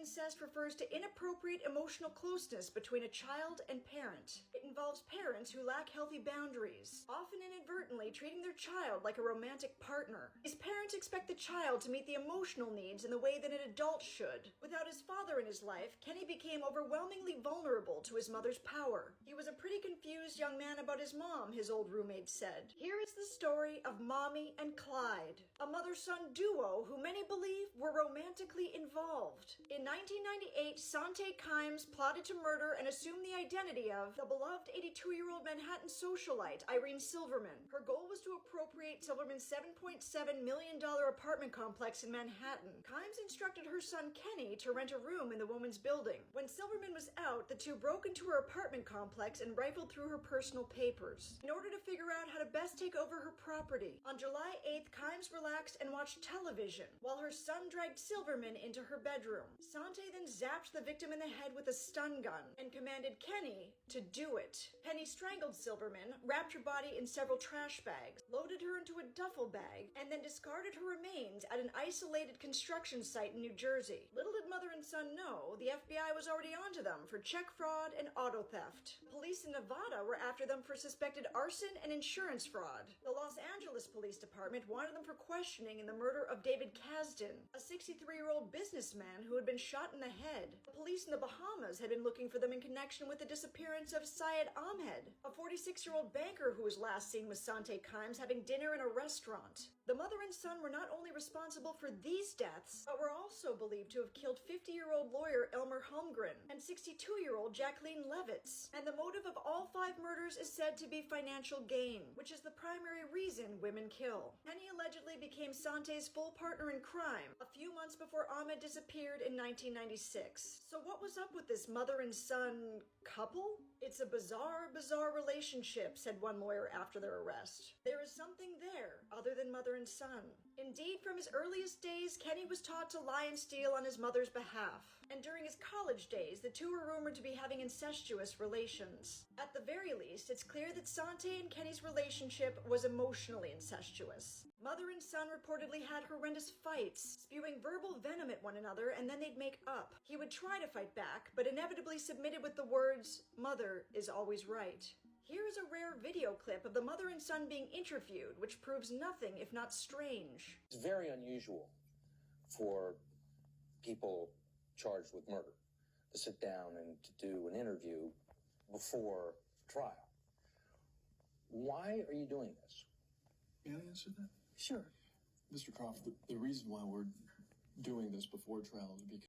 incest refers to inappropriate emotional closeness between a child and parent. It involves parents who lack healthy boundaries, often inadvertently treating their child like a romantic partner. These parents expect the child to meet the emotional needs in the way that an adult should. Without his father in his life, Kenny became overwhelmingly vulnerable to his mother's power. He was a pretty confused young man about his mom, his old roommate said. Here is the story of Mommy and Clyde, a mother-son duo who many believe were romantically involved. In 1998, Sante Kimes plotted to murder and assume the identity of the beloved 82-year-old Manhattan socialite Irene Silverman. Her goal was to appropriate Silverman's $7.7 million apartment complex in Manhattan. Kimes instructed her son Kenny to rent a room in the woman's building. When Silverman was out, the two broke into her apartment complex and rifled through her personal papers in order to figure out how to best take over her property. On July 8th, Kimes relaxed and watched television while her son dragged Silverman into her bedroom. Sante then zapped the victim in the head with a stun gun and commanded Kenny to do it. Kenny strangled Silverman, wrapped her body in several trash bags, loaded her into a duffel bag, and then discarded her remains at an isolated construction site in New Jersey. Little did mother and son know, the FBI was already onto them for check fraud and auto theft. Police in Nevada were after them for suspected arson and insurance fraud. The Los Angeles Police Department wanted them for questioning in the murder of David Kasdan, a 63-year-old businessman who had been shot in the head. The police in the Bahamas had been looking for them in connection with the disappearance of Syed Ahmed, a 46-year-old banker who was last seen with Sante Kimes having dinner in a restaurant. The mother and son were not only responsible for these deaths, but were also believed to have killed 50-year-old lawyer Elmer Holmgren and 62-year-old Jacqueline Levitz. And the motive of all 5 murders is said to be financial gain, which is the primary reason women kill. Kenny allegedly became Sante's full partner in crime a few months before Ahmed disappeared in 1996. So what was up with this mother and son couple? It's a bizarre relationship, said one lawyer after their arrest. There is something there other than mother and son. Indeed, from his earliest days, Kenny was taught to lie and steal on his mother's behalf. And during his college days, the two were rumored to be having incestuous relations. At the very least, it's clear that Sante and Kenny's relationship was emotionally incestuous. Mother and son reportedly had horrendous fights, spewing verbal venom at one another, and then they'd make up. He would try to fight back, but inevitably submitted with the words, "Mother is always right." Here is a rare video clip of the mother and son being interviewed, which proves nothing if not strange. It's very unusual for people charged with murder to sit down and to do an interview before trial. Why are you doing this? May I answer that? Sure. Mr. Croft, the reason why we're doing this before trial is because